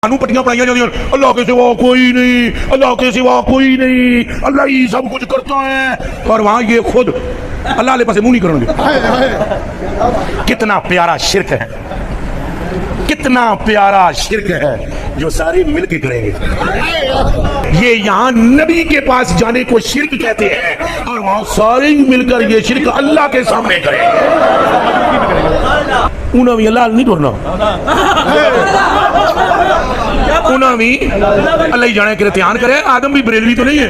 پٹیاں پڑھائی جاتی ہیں، اللہ کے سوا کوئی نہیں، اللہ کے سوا کوئی نہیں، اللہ ہی سب کچھ کرتا ہے، اور وہاں یہ خود اللہ علیہ پاسے منہ نہیں کریں گے۔ کتنا پیارا شرک ہے، کتنا پیارا شرک ہے جو سارے مل کے کریں گے۔ یہ یہاں نبی کے پاس جانے کو شرک کہتے ہیں، اور وہاں سارے مل کر یہ شرک اللہ کے سامنے کریں گے۔ انہوں بھی اللہ نہیں ٹورنا، انہوں بھی اللہ ہی جانے کے لیے دھیان کرے۔ آدم بھی بریلوی تو نہیں ہے،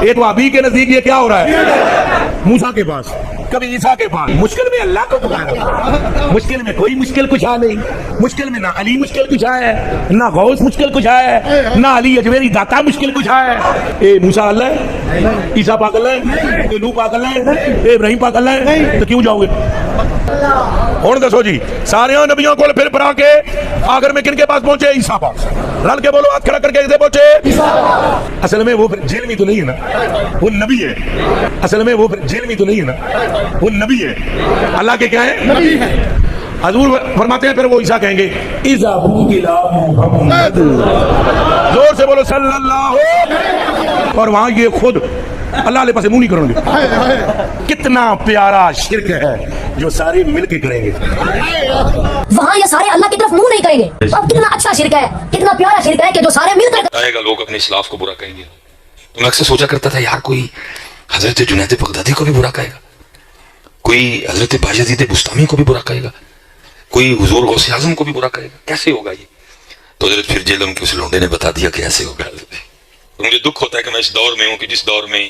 یہ تو ابھی کے نزدیک یہ کیا ہو رہا ہے؟ موسیٰ کے پاس، کبھی عیسیٰ کے پاس۔ مشکل میں اللہ کو پکارا، مشکل میں کوئی مشکل کشا نہیں، مشکل میں نہ علی مشکل کشا ہے، نہ غوث مشکل کشا ہے، نہ علی اجمیری داتا مشکل کشا ہے۔ اے موسیٰ اللہ ہے، عیسیٰ پاک اللہ ہے، اے نوح پاک اللہ ہے، اے ابراہیم پاک اللہ ہے، تو کیوں جاؤ گے؟ ہوں دسو جی، سارے نبیوں کو پھر پڑھا کے آخر میں کن کے پاس پہنچے؟ عیسیٰ پاس۔ رل کے بولو، ہاتھ کھڑا کر کے کسے پہنچے؟ اصل میں وہ جیل میں تو نہیں ہے نا، وہ نبی ہے۔ اصل میں وہ جیل میں تو نہیں ہے نا، وہ نبی ہے۔ اللہ کے کیا ہے؟ نبی ہے۔ حضور فرماتے ہیں پھر وہ عیسیٰ کہیں گے اذهبوا الى محمد، زور سے بولو صلی اللہ، اور وہاں یہ خود اللہ علیہ پاسے منہ نہیں کریں گے۔ کتنا پیارا شرک ہے جو سارے مل کے کریں گے، وہاں یہ سارے اللہ کی طرف منہ نہیں کریں گے۔ اب کتنا اچھا شرک ہے، کتنا پیارا شرک ہے کہ جو سارے مل کر آئے گا، لوگ اپنے اسلاف کو برا کہیں گے۔ تو میں اکثر سوچا کرتا تھا یار کوئی حضرت جنید بغدادی کو بھی برا کہے گا، کوئی حضرت بایزید بستامی کو بھی برا کہے گا، کوئی حضور غوث اعظم کو بھی برا کہے گا، کیسے ہوگا یہ؟ تو حضرت پھر جیلم کے اس لونڈے نے بتا دیا کہ ایسے ہوگا۔ مجھے دکھ ہوتا ہے کہ میں اس دور میں ہوں کہ جس دور میں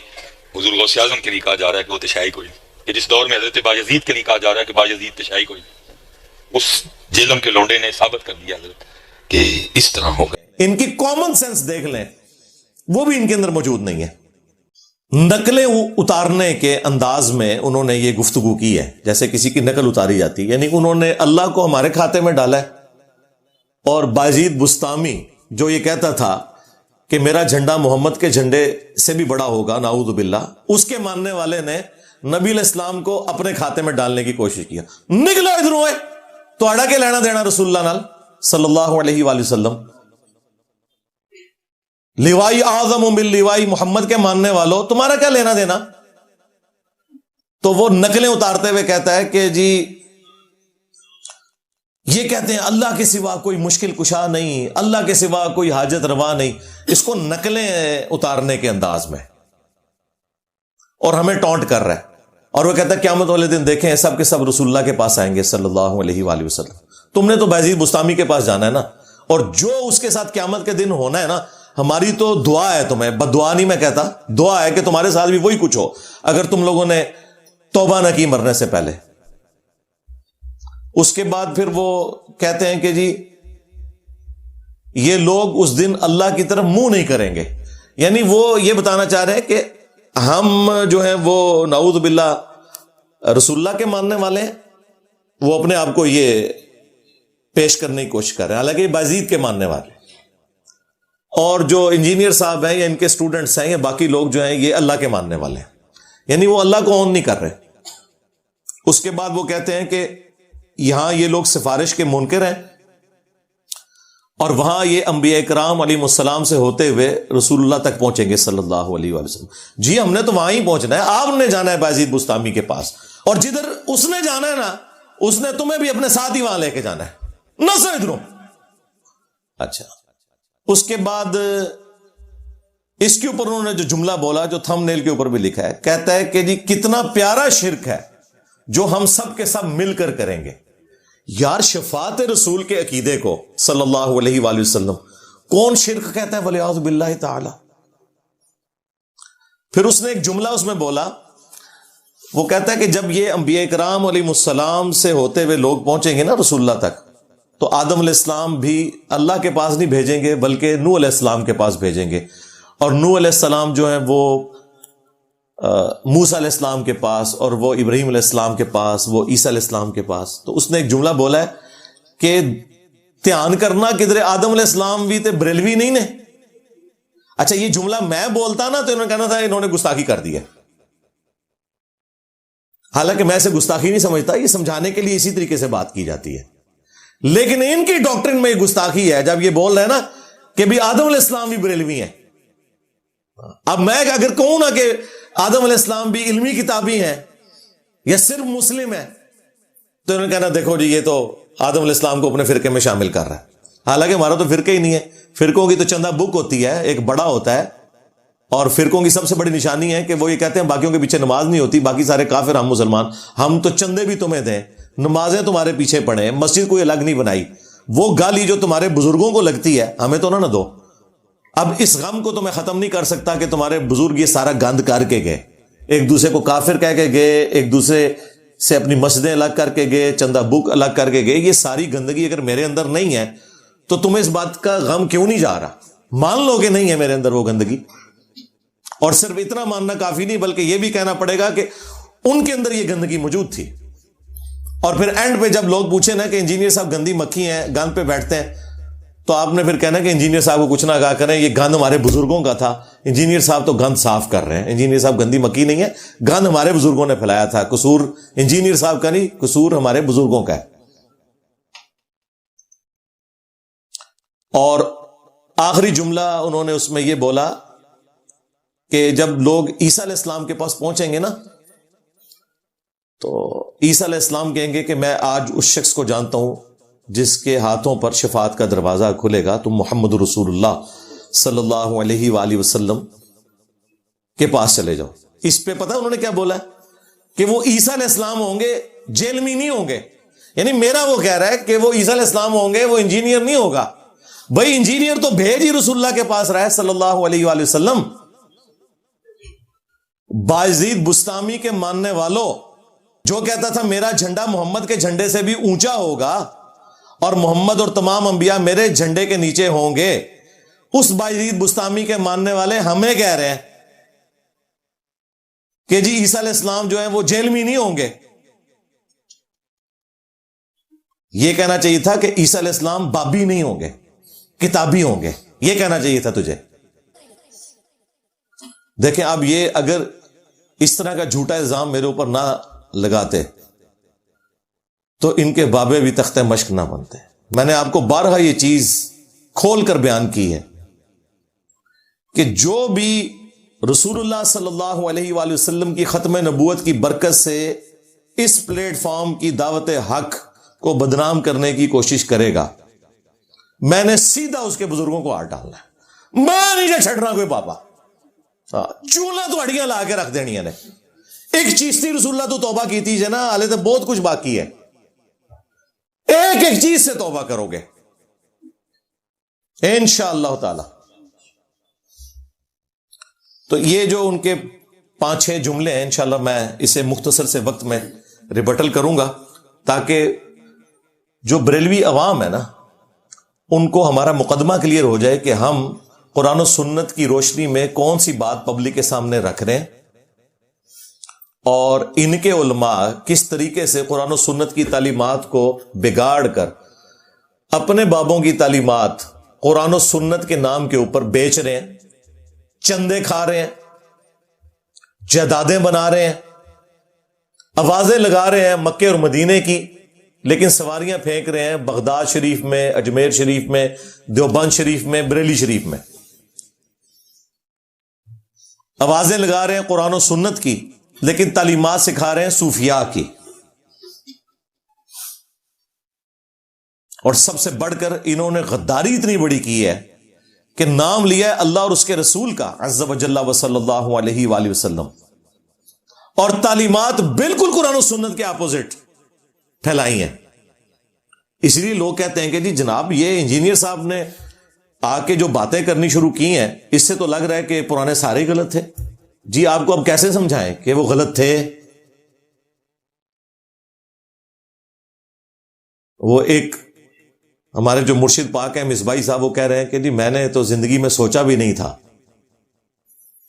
حضور غوث اعظم کے لیے کہا جا رہا ہے کہ وہ تشیع کوئی، کہ جس دور میں حضرت بایزید کے لیے کہا جا رہا ہے کہ بایزید تشیع کوئی، اس جیلم کے لونڈے نے ثابت کر دیا حضرت کہ اس طرح ہوگا۔ ان کی کامن سینس دیکھ لیں، وہ بھی ان کے اندر موجود نہیں ہے۔ نقلیں اتارنے کے انداز میں انہوں نے یہ گفتگو کی ہے جیسے کسی کی نقل اتاری جاتی ہے، یعنی انہوں نے اللہ کو ہمارے کھاتے میں ڈالا ہے۔ اور بایزید بستامی جو یہ کہتا تھا کہ میرا جھنڈا محمد کے جھنڈے سے بھی بڑا ہوگا، نعوذ باللہ، اس کے ماننے والے نے نبی علیہ السلام کو اپنے کھاتے میں ڈالنے کی کوشش کیا۔ نکلو ادھر ہوئے تو اڑا کے لینا دینا رسول اللہ نال صلی اللہ علیہ وآلہ وسلم۔ لیوائی اعظم من لیوائی محمد کے ماننے والوں، تمہارا کیا لینا دینا؟ تو وہ نقلیں اتارتے ہوئے کہتا ہے کہ جی یہ کہتے ہیں اللہ کے سوا کوئی مشکل کشا نہیں، اللہ کے سوا کوئی حاجت روا نہیں، اس کو نقلیں اتارنے کے انداز میں، اور ہمیں ٹونٹ کر رہا ہے۔ اور وہ کہتا ہے قیامت والے دن دیکھیں سب کے سب رسول اللہ کے پاس آئیں گے صلی اللہ علیہ وآلہ وسلم۔ تم نے تو بایزید بستامی کے پاس جانا ہے نا، اور جو اس کے ساتھ قیامت کے دن ہونا ہے نا، ہماری تو دعا ہے تمہیں، بد دعا نہیں میں کہتا، دعا ہے کہ تمہارے ساتھ بھی وہی کچھ ہو اگر تم لوگوں نے توبہ نہ کی مرنے سے پہلے۔ اس کے بعد پھر وہ کہتے ہیں کہ جی یہ لوگ اس دن اللہ کی طرف منہ نہیں کریں گے، یعنی وہ یہ بتانا چاہ رہے ہیں کہ ہم جو ہیں وہ نعوذ باللہ رسول اللہ کے ماننے والے ہیں، وہ اپنے آپ کو یہ پیش کرنے کی کوشش کر رہے ہیں، حالانکہ یہ بایزید کے ماننے والے، اور جو انجینئر صاحب ہیں یا ان کے اسٹوڈنٹس ہیں یا باقی لوگ جو ہیں یہ اللہ کے ماننے والے ہیں، یعنی وہ اللہ کو اون نہیں کر رہے۔ اس کے بعد وہ کہتے ہیں کہ یہاں یہ لوگ سفارش کے منکر ہیں، اور وہاں یہ انبیاء کرام علیہ السلام سے ہوتے ہوئے رسول اللہ تک پہنچیں گے صلی اللہ علیہ وآلہ وسلم۔ جی ہم نے تو وہاں ہی پہنچنا ہے، آپ نے جانا ہے بایزید بستامی کے پاس، اور جدھر اس نے جانا ہے نا اس نے تمہیں بھی اپنے ساتھ ہی وہاں لے کے جانا ہے، نہ سو ادھروں۔ اچھا، اس کے بعد اس کے اوپر انہوں نے جو جملہ بولا جو تھم نیل کے اوپر بھی لکھا ہے، کہتا ہے کہ جی کتنا پیارا شرک ہے جو ہم سب کے سب مل کر کریں گے۔ یار شفاعت رسول کے عقیدے کو صلی اللہ علیہ وآلہ وسلم کون شرک کہتا ہے؟ ولیعوذ باللہ تعالی۔ پھر اس نے ایک جملہ اس میں بولا، وہ کہتا ہے کہ جب یہ انبیاء کرام علیہ السلام سے ہوتے ہوئے لوگ پہنچیں گے نا رسول اللہ تک، تو آدم علیہ السلام بھی اللہ کے پاس نہیں بھیجیں گے بلکہ نوح علیہ السلام کے پاس بھیجیں گے، اور نوح علیہ السلام جو ہیں وہ موسیٰ علیہ السلام کے پاس، اور وہ ابراہیم علیہ السلام کے پاس، وہ عیسیٰ علیہ السلام کے پاس۔ تو اس نے ایک جملہ بولا ہے کہ دھیان کرنا کدھر آدم علیہ السلام بھی تے بریلوی نہیں نے۔ اچھا یہ جملہ میں بولتا نا تو انہوں نے کہنا تھا انہوں نے گستاخی کر دی ہے، حالانکہ میں اسے گستاخی نہیں سمجھتا، یہ سمجھانے کے لیے اسی طریقے سے بات کی جاتی ہے لیکن ان کی ڈاکٹرن میں گستاخی ہے جب یہ بول رہے ہیں نا کہ بھی آدم علیہ السلام بھی بریلوی ہیں. اب میں اگر کہوں نا کہ آدم علیہ السلام بھی علمی کتابی ہیں یا صرف مسلم ہیں تو انہوں نے کہنا دیکھو جی یہ تو آدم علیہ السلام کو اپنے فرقے میں شامل کر رہا ہے. حالانکہ ہمارا تو فرقہ ہی نہیں ہے. فرقوں کی تو چندہ بک ہوتی ہے, ایک بڑا ہوتا ہے, اور فرقوں کی سب سے بڑی نشانی ہے کہ وہ یہ کہتے ہیں باقیوں کے پیچھے نماز نہیں ہوتی, باقی سارے کافر, ہم مسلمان, ہم تو چندے بھی تمہیں دیں, نمازیں تمہارے پیچھے پڑھیں, مسجد کوئی الگ نہیں بنائی, وہ گالی جو تمہارے بزرگوں کو لگتی ہے ہمیں تو نہ دو. اب اس غم کو تو میں ختم نہیں کر سکتا کہ تمہارے بزرگ یہ سارا گند کر کے گئے, ایک دوسرے کو کافر کہہ کے گئے, ایک دوسرے سے اپنی مسجدیں الگ کر کے گئے, چندہ بک الگ کر کے گئے. یہ ساری گندگی اگر میرے اندر نہیں ہے تو تمہیں اس بات کا غم کیوں نہیں جا رہا؟ مان لو کہ نہیں ہے میرے اندر وہ گندگی. اور صرف اتنا ماننا کافی نہیں بلکہ یہ بھی کہنا پڑے گا کہ ان کے اندر یہ گندگی موجود تھی. اور پھر اینڈ پہ جب لوگ پوچھیں نا کہ انجینئر صاحب گندی مکھی ہیں, گند پہ بیٹھتے ہیں, تو آپ نے پھر کہنا کہ انجینئر صاحب کو کچھ نہ کہا کریں, یہ گند ہمارے بزرگوں کا تھا, انجینئر صاحب تو گند صاف کر رہے ہیں, انجینئر صاحب گندی مکھی نہیں ہے, گند ہمارے بزرگوں نے پھیلایا تھا, قصور انجینئر صاحب کا نہیں, قصور ہمارے بزرگوں کا ہے. اور آخری جملہ انہوں نے اس میں یہ بولا کہ جب لوگ عیسیٰ علیہ السلام کے پاس پہنچیں گے نا تو عیسیٰ علیہ السلام کہیں گے کہ میں آج اس شخص کو جانتا ہوں جس کے ہاتھوں پر شفاعت کا دروازہ کھلے گا, تم محمد رسول اللہ صلی اللہ علیہ وآلہ وسلم کے پاس چلے جاؤ. اس پہ پتہ انہوں نے کیا بولا ہے کہ وہ عیسیٰ علیہ السلام ہوں گے, جیل میں نہیں ہوں گے. یعنی میرا وہ کہہ رہا ہے کہ وہ عیسیٰ علیہ السلام ہوں گے, وہ انجینئر نہیں ہوگا. بھائی انجینئر تو بھیج ہی رسول اللہ کے پاس رہا ہے صلی اللہ علیہ وآلہ وسلم. بایزید بستامی کے ماننے والوں, جو کہتا تھا میرا جھنڈا محمد کے جھنڈے سے بھی اونچا ہوگا اور محمد اور تمام انبیاء میرے جھنڈے کے نیچے ہوں گے, اس بایزید بستامی کے ماننے والے ہمیں کہہ رہے ہیں کہ جی عیسیٰ علیہ السلام جو ہیں وہ جیل میں نہیں ہوں گے. یہ کہنا چاہیے تھا کہ عیسیٰ علیہ السلام بابی نہیں ہوں گے, کتابی ہوں گے, یہ کہنا چاہیے تھا تجھے. دیکھیں اب یہ اگر اس طرح کا جھوٹا الزام میرے اوپر نہ لگاتے تو ان کے بابے بھی تخت مشق نہ بنتے. میں نے آپ کو بارہا یہ چیز کھول کر بیان کی ہے کہ جو بھی رسول اللہ صلی اللہ علیہ وآلہ وسلم کی ختم نبوت کی برکت سے اس پلیٹ فارم کی دعوت حق کو بدنام کرنے کی کوشش کرے گا, میں نے سیدھا اس کے بزرگوں کو ہاتھ ڈالنا ہے. میں نہیں چھڑنا کوئی پاپا, چولہا تو اڑیاں لا کے رکھ دینی نے. ایک چیز تھی رسول اللہ تو توبہ کی تھی جنا, حالے تو بہت کچھ باقی ہے. ایک ایک چیز سے توبہ کرو گے انشاءاللہ تعالی. تو یہ جو ان کے 5-6 جملے ہیں انشاءاللہ میں اسے مختصر سے وقت میں ریبٹل کروں گا تاکہ جو بریلوی عوام ہے نا ان کو ہمارا مقدمہ کلیئر ہو جائے کہ ہم قرآن و سنت کی روشنی میں کون سی بات پبلک کے سامنے رکھ رہے ہیں اور ان کے علماء کس طریقے سے قرآن و سنت کی تعلیمات کو بگاڑ کر اپنے بابوں کی تعلیمات قرآن و سنت کے نام کے اوپر بیچ رہے ہیں, چندے کھا رہے ہیں, جائیدادیں بنا رہے ہیں, آوازیں لگا رہے ہیں مکے اور مدینے کی, لیکن سواریاں پھینک رہے ہیں بغداد شریف میں, اجمیر شریف میں, دیوبند شریف میں, بریلی شریف میں. آوازیں لگا رہے ہیں قرآن و سنت کی لیکن تعلیمات سکھا رہے ہیں صوفیاء کی. اور سب سے بڑھ کر انہوں نے غداری اتنی بڑی کی ہے کہ نام لیا ہے اللہ اور اس کے رسول کا عز و جل و صلی اللہ علیہ وآلہ وسلم, اور تعلیمات بالکل قرآن و سنت کے اپوزٹ پھیلائی ہیں. اس لیے لوگ کہتے ہیں کہ جی جناب یہ انجینئر صاحب نے آ کے جو باتیں کرنی شروع کی ہیں اس سے تو لگ رہا ہے کہ پرانے سارے غلط تھے. جی آپ کو اب کیسے سمجھائیں کہ وہ غلط تھے؟ وہ ایک ہمارے جو مرشد پاک ہیں مصباحی صاحب وہ کہہ رہے ہیں کہ جی میں نے تو زندگی میں سوچا بھی نہیں تھا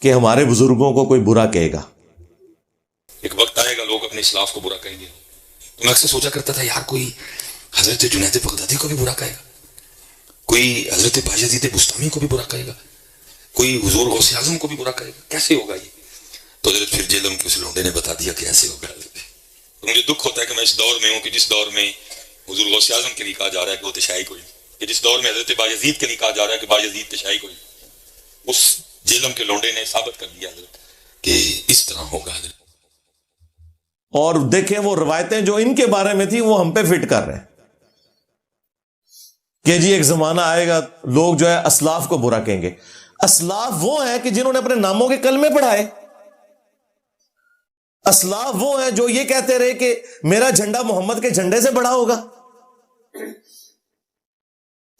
کہ ہمارے بزرگوں کو کوئی برا کہے گا. ایک وقت آئے گا لوگ اپنے اسلاف کو برا کہیں گے. تو میں اکثر سوچا کرتا تھا یار کوئی حضرت جنید بغدادی کو بھی برا کہے گا, کوئی حضرت بایزید بستامی کو بھی برا کہے گا, کوئی حضور غوث اعظم کو بھی برا کہے گا. کیسے ہوگا یہ؟ تو حضرت پھر جیلم کے اس لونڈے نے بتا دیا کہ ایسے ہوگا. تو مجھے دکھ ہوتا ہے کہ میں اس دور میں ہوں کہ جس دور میں حضور غوث اعظم کے لیے کہا جا رہا ہے کہ وہ تشیع کوئی نہیں، کہ جس دور میں حضرت بایزید کے لیے کہا جا رہا ہے کہ بایزید تشیع کوئی نہیں، اس جہلم کے لونڈے نے ثابت کر دیا حضرت کہ اس طرح ہوگا حضرت۔ اور دیکھیں وہ روایتیں جو ان کے بارے میں تھی وہ ہم پہ فٹ کر رہے ہیں کہ جی ایک زمانہ آئے گا لوگ جو ہے اسلاف کو برا کہیں گے۔ اسلاف وہ ہیں کہ جنہوں نے اپنے ناموں کے کلمے پڑھائے، اسلاف وہ ہیں جو یہ کہتے رہے کہ میرا جھنڈا محمد کے جھنڈے سے بڑا ہوگا،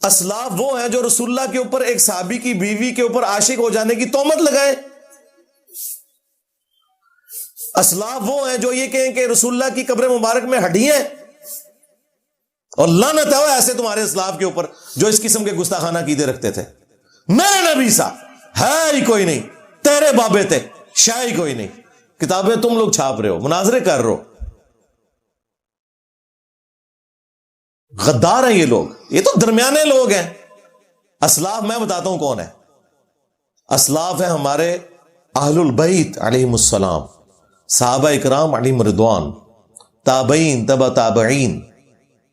اسلاف وہ ہیں جو رسول اللہ کے اوپر ایک صحابی کی بیوی کے اوپر عاشق ہو جانے کی تہمت لگائے، اسلاف وہ ہیں جو یہ کہیں کہ رسول اللہ کی قبر مبارک میں ہڈیاں ہیں، اور لعنت ہے ایسے تمہارے اسلاف کے اوپر جو اس قسم کے گستاخانہ عقیدے رکھتے تھے۔ میرے نبی سا ہے ہی کوئی نہیں، تیرے بابے تھے شاہ ہی کوئی نہیں، کتابیں تم لوگ چھاپ رہے ہو، مناظرے کر رہے ہو، غدار ہیں یہ لوگ، یہ تو درمیانے لوگ ہیں۔ اسلاف میں بتاتا ہوں کون ہے، اسلاف ہیں ہمارے اہل البیت علیہم السلام، صحابہ اکرام علیہم رضوان، تابعین تبع تابعین،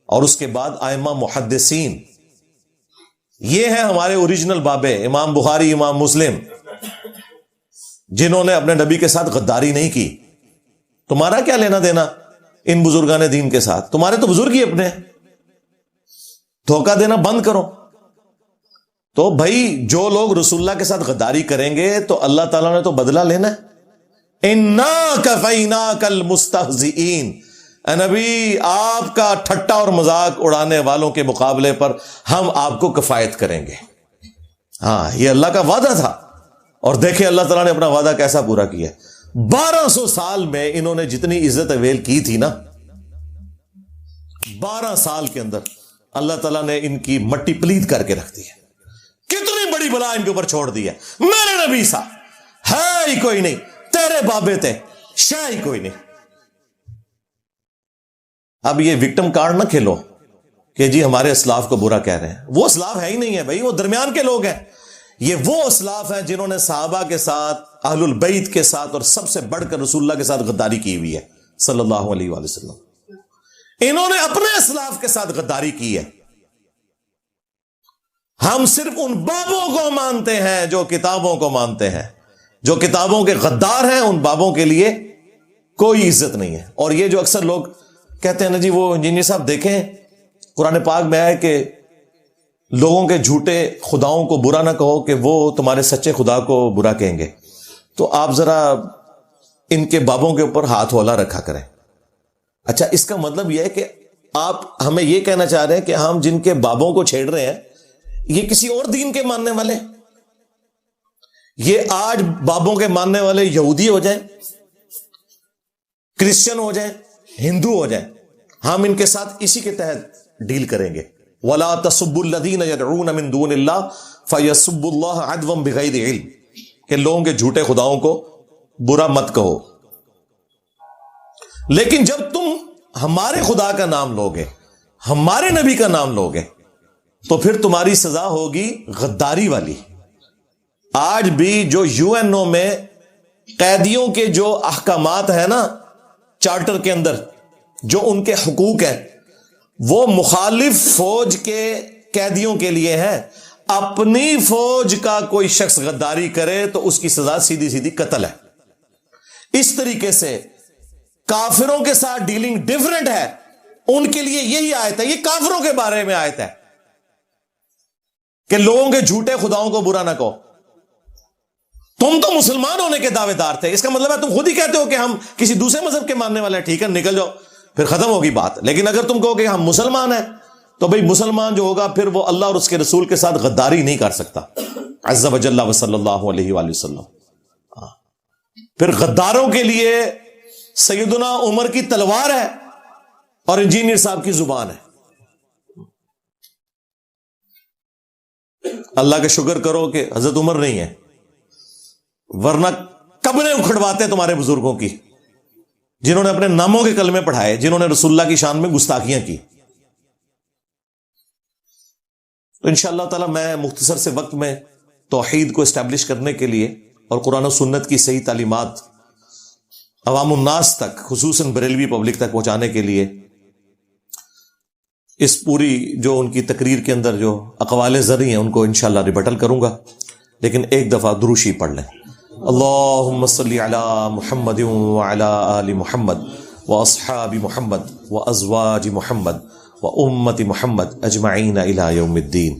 اور اس کے بعد ائمہ محدثین، یہ ہیں ہمارے اوریجنل بابے، امام بخاری امام مسلم، جنہوں نے اپنے نبی کے ساتھ غداری نہیں کی۔ تمہارا کیا لینا دینا ان بزرگان دین کے ساتھ؟ تمہارے تو بزرگ ہی اپنے، دھوکہ دینا بند کرو۔ تو بھائی جو لوگ رسول اللہ کے ساتھ غداری کریں گے تو اللہ تعالیٰ نے تو بدلہ لینا ہے۔ اِنَّا كَفَيْنَاكَ الْمُسْتَهْزِئِينَ، اے نبی آپ کا ٹھٹا اور مذاق اڑانے والوں کے مقابلے پر ہم آپ کو کفایت کریں گے۔ ہاں یہ اللہ کا وعدہ تھا، اور دیکھیں اللہ تعالیٰ نے اپنا وعدہ کیسا پورا کیا۔ 1200 سال میں انہوں نے جتنی عزت اویل کی تھی نا، 12 سال کے اندر اللہ تعالیٰ نے ان کی مٹی پلید کر کے رکھ دی ہے۔ کتنی بڑی بلا ان کے اوپر چھوڑ دی ہے۔ میرے نبی سا ہے ہی کوئی نہیں، تیرے بابے تھے شاہ ہی کوئی نہیں۔ اب یہ وکٹم کارڈ نہ کھیلو کہ جی ہمارے اسلاف کو برا کہہ رہے ہیں، وہ اسلاف ہے ہی نہیں ہے بھائی، وہ درمیان کے لوگ ہیں۔ یہ وہ اسلاف ہیں جنہوں نے صحابہ کے ساتھ، اہل البیت کے ساتھ، اور سب سے بڑھ کر رسول اللہ کے ساتھ غداری کی ہوئی ہے صلی اللہ علیہ وآلہ وسلم۔ انہوں نے اپنے اسلاف کے ساتھ غداری کی ہے۔ ہم صرف ان بابوں کو مانتے ہیں جو کتابوں کو مانتے ہیں، جو کتابوں کے غدار ہیں ان بابوں کے لیے کوئی عزت نہیں ہے۔ اور یہ جو اکثر لوگ کہتے ہیں نا جی وہ انجینئر صاحب دیکھیں قرآن پاک میں آئے کہ لوگوں کے جھوٹے خداؤں کو برا نہ کہو کہ وہ تمہارے سچے خدا کو برا کہیں گے، تو آپ ذرا ان کے بابوں کے اوپر ہاتھ ہولا رکھا کریں۔ اچھا اس کا مطلب یہ ہے کہ آپ ہمیں یہ کہنا چاہ رہے ہیں کہ ہم جن کے بابوں کو چھیڑ رہے ہیں یہ کسی اور دین کے ماننے والے، یہ آج بابوں کے ماننے والے یہودی ہو جائیں، کرسچن ہو جائیں، ہندو ہو جائیں، ہم ان کے ساتھ اسی کے تحت ڈیل کریں گے۔ وَلَا تَسُبُّوا الَّذِينَ يَدْعُونَ مِن دُونِ اللَّهِ فَيَسُبُّوا اللَّهَ عَدْوًا بِغَيْرِ عِلْمٍ، کہ لوگوں کے جھوٹے خداؤں کو برا مت کہو، لیکن جب تم ہمارے خدا کا نام لوگے، ہمارے نبی کا نام لوگے، تو پھر تمہاری سزا ہوگی غداری والی۔ آج بھی جو یو این او میں قیدیوں کے جو احکامات ہیں نا چارٹر کے اندر، جو ان کے حقوق ہیں، وہ مخالف فوج کے قیدیوں کے لیے ہیں۔ اپنی فوج کا کوئی شخص غداری کرے تو اس کی سزا سیدھی سیدھی قتل ہے۔ اس طریقے سے کافروں کے ساتھ ڈیلنگ ڈیفرنٹ ہے، ان کے لیے یہی آیت ہے، یہ کافروں کے بارے میں آیت ہے کہ لوگوں کے جھوٹے خداؤں کو برا نہ کہو۔ تم تو مسلمان ہونے کے دعوے دار تھے، اس کا مطلب ہے تم خود ہی کہتے ہو کہ ہم کسی دوسرے مذہب کے ماننے والے ہیں، ٹھیک ہے نکل جاؤ، پھر ختم ہوگی بات۔ لیکن اگر تم کہو کہ ہم مسلمان ہیں تو بھئی مسلمان جو ہوگا پھر وہ اللہ اور اس کے رسول کے ساتھ غداری نہیں کر سکتا، عز و جل و صلی اللہ علیہ وآلہ وسلم۔ پھر غداروں کے لیے سیدنا عمر کی تلوار ہے اور انجینئر صاحب کی زبان ہے۔ اللہ کا شکر کرو کہ حضرت عمر نہیں ہے، ورنہ قبریں اکھڑواتے تمہارے بزرگوں کی، جنہوں نے اپنے ناموں کے کلمے پڑھائے، جنہوں نے رسول اللہ کی شان میں گستاخیاں کی۔ تو انشاءاللہ تعالی میں مختصر سے وقت میں توحید کو اسٹیبلش کرنے کے لیے اور قرآن و سنت کی صحیح تعلیمات عوام الناس تک، خصوصاً بریلوی پبلک تک پہنچانے کے لیے اس پوری جو ان کی تقریر کے اندر جو اقوال زرعی ہیں ان کو انشاءاللہ ریبٹل کروں گا، لیکن ایک دفعہ دروشی پڑھ لیں. اللہم صلی علی محمد وعلی آل محمد واصحاب محمد وازواج محمد وامت محمد اجمعین الی یوم الدین.